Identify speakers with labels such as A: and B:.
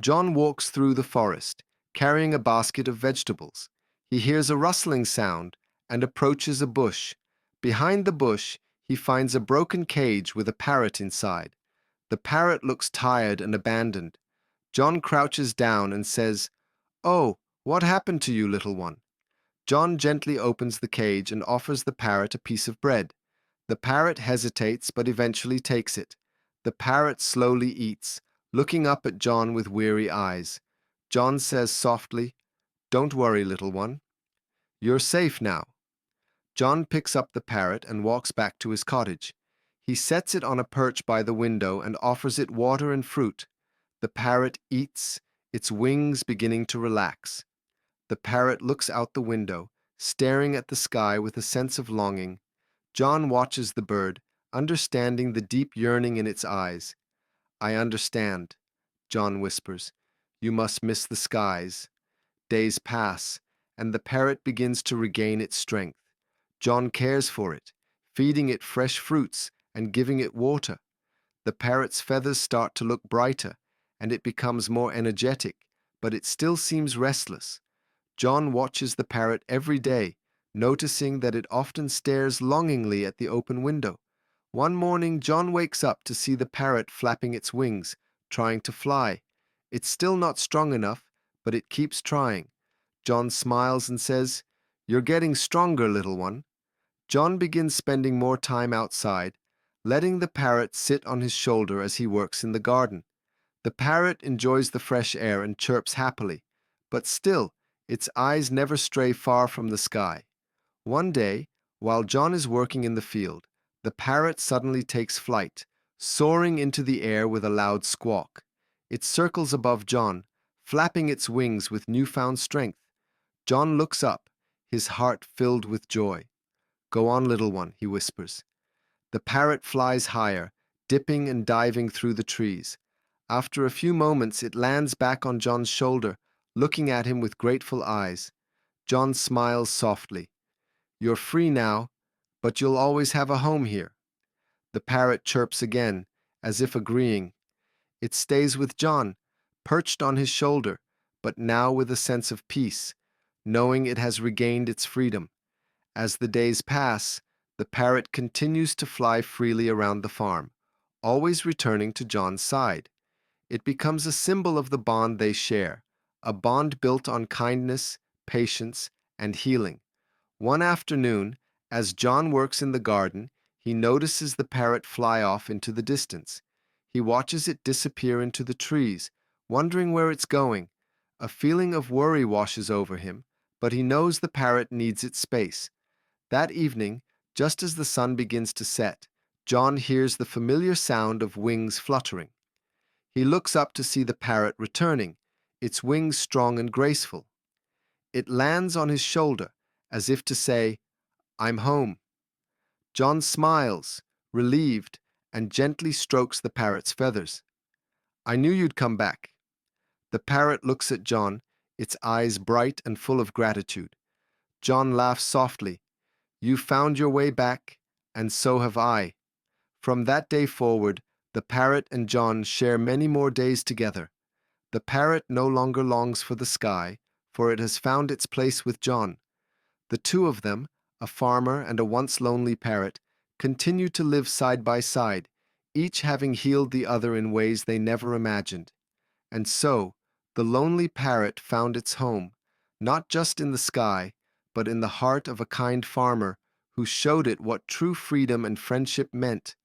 A: John walks through the forest, carrying a basket of vegetables. He hears a rustling sound and approaches a bush. Behind the bush, he finds a broken cage with a parrot inside. The parrot looks tired and abandoned. John crouches down and says, "Oh, what happened to you, little one?" John gently opens the cage and offers the parrot a piece of bread. The parrot hesitates but eventually takes it. The parrot slowly eats, looking up at John with weary eyes. John says softly, "Don't worry, little one. You're safe now." John picks up the parrot and walks back to his cottage. He sets it on a perch by the window and offers it water and fruit. The parrot eats, its wings beginning to relax. The parrot looks out the window, staring at the sky with a sense of longing. John watches the bird, understanding the deep yearning in its eyes. "I understand," John whispers. "You must miss the skies." Days pass, and the parrot begins to regain its strength. John cares for it, feeding it fresh fruits and giving it water. The parrot's feathers start to look brighter, and it becomes more energetic, but it still seems restless. John watches the parrot every day, noticing that it often stares longingly at the open window. One morning, John wakes up to see the parrot flapping its wings, trying to fly. It's still not strong enough, but it keeps trying. John smiles and says, "You're getting stronger, little one." John begins spending more time outside, letting the parrot sit on his shoulder as he works in the garden. The parrot enjoys the fresh air and chirps happily, but still, its eyes never stray far from the sky. One day, while John is working in the field, the parrot suddenly takes flight, soaring into the air with a loud squawk. It circles above John, flapping its wings with newfound strength. John looks up, his heart filled with joy. "Go on, little one," he whispers. The parrot flies higher, dipping and diving through the trees. After a few moments, it lands back on John's shoulder, looking at him with grateful eyes. John smiles softly. "You're free now, but you'll always have a home here." The parrot chirps again, as if agreeing. It stays with John, perched on his shoulder, but now with a sense of peace, knowing it has regained its freedom. As the days pass, the parrot continues to fly freely around the farm, always returning to John's side. It becomes a symbol of the bond they share, a bond built on kindness, patience, and healing. One afternoon, as John works in the garden, he notices the parrot fly off into the distance. He watches it disappear into the trees, wondering where it's going. A feeling of worry washes over him, but he knows the parrot needs its space. That evening, just as the sun begins to set, John hears the familiar sound of wings fluttering. He looks up to see the parrot returning, its wings strong and graceful. It lands on his shoulder, as if to say, "I'm home." John smiles, relieved, and gently strokes the parrot's feathers. "I knew you'd come back." The parrot looks at John, its eyes bright and full of gratitude. John laughs softly. "You found your way back, and so have I." From that day forward, the parrot and John share many more days together. The parrot no longer longs for the sky, for it has found its place with John. The two of them, a farmer and a once lonely parrot, continue to live side by side, each having healed the other in ways they never imagined. And so, the lonely parrot found its home, not just in the sky, but in the heart of a kind farmer who showed it what true freedom and friendship meant.